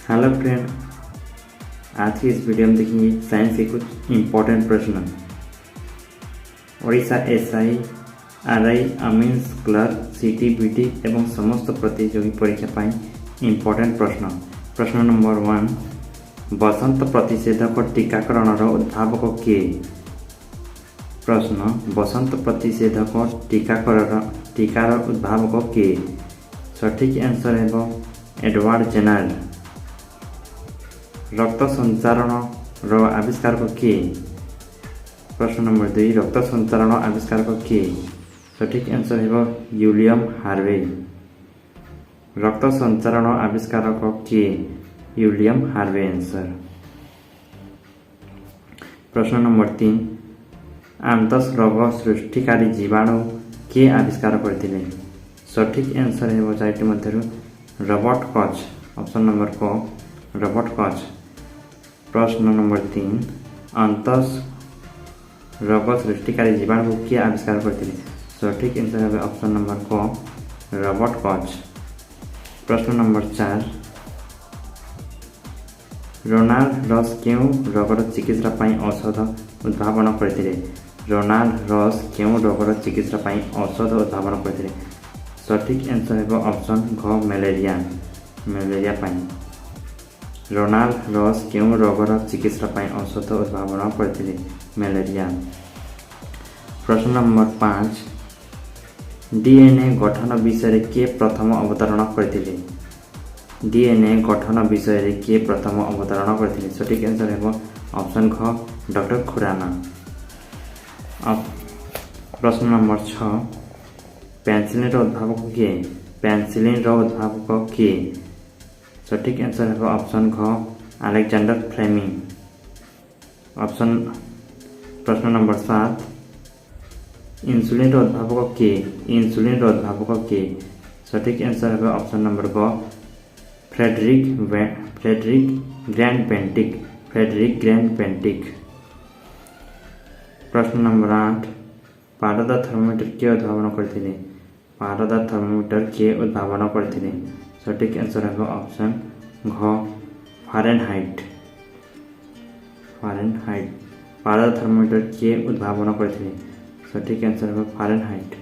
Hello friend, आज की इस वीडियो में देखेंगे साइंस के कुछ इम्पोर्टेंट प्रश्न। ओडिशा एसआई, आरआई, आमिन्स क्लर्क, सीटीबीटी एवं समस्त प्रतियोगी परीक्षा पाई इम्पोर्टेंट प्रश्न। प्रश्न नंबर 1, बसंत प्रतिषेधक टीकाकरण उद्भावक किए? प्रश्न, बसंत प्रतिषेधक टीकार उद्भावक किए? सठिक आंसर है एडवर्ड जेनर। रक्त संचारण आविष्कारक किए? प्रश्न नंबर 2, रक्त संचारण आविष्कारक किए? सठिक आंसर है विलियम हार्वे। रक्त संचारण आविष्कारक किए? William Harvey answer. प्रश्न नंबर 3, आंतस रोग सृष्टिकारी जीवाणु किए आविष्कार करथिले? सठिक आंसर है चारिटी मध्यरु रॉबर्ट कॉच। ऑप्शन नंबर क रॉबर्ट कॉच। प्रश्न नंबर 3, आंतस रोग सृष्टिकारी जीवाणु किए आविष्कार करथिले? सठिक आंसर है ऑप्शन नंबर क रॉबर्ट कॉच। प्रश्न नंबर 4, रोनाल्ड रस केउं रोगर चिकित्सा पाई औषध उद्भावन करथिले? रोनाल्ड रस केउं रोगर चिकित्सा पाई औषध उद्भावन करथिले? सठिक आंसर है ऑप्शन घ मलेरिया पाई। रोनाल्ड रस केउं रोगर चिकित्सा पाई औषध उद्भावन करथिले? मलेरिया। प्रश्न नंबर 5, डीएनए गठन विषय के प्रथम अवतरण करथिले? डीएनए गठन विषय के प्रथम अवतरण करथिले? सठिक आंसर है ऑप्शन घ डॉक्टर खुराना। प्रश्न नंबर 6, पेनिसिलिन उद्भावक किए? पेनिसिलिन उद्भावक किए? सठिक आंसर है ऑप्शन घ अलेक्जेंडर फ्लेमिंग। प्रश्न नंबर 7, इंसुलिन उद्भावक किए? इंसुलिन उद्भावक किए? सठिक आंसर है ऑप्शन नंबर ग फ्रेडरिक ग्रैंड पेंटिक। प्रश्न नंबर 8, पारद थर्मोमीटर के उद्भावन करथिले? पारद थर्मोमीटर के उद्भावन करथिले? सठिक आंसर है ऑप्शन घ फारेनहाइट। पारद थर्मोमीटर के उद्भावन करथिले? सठिक आंसर है फारेनहाइट।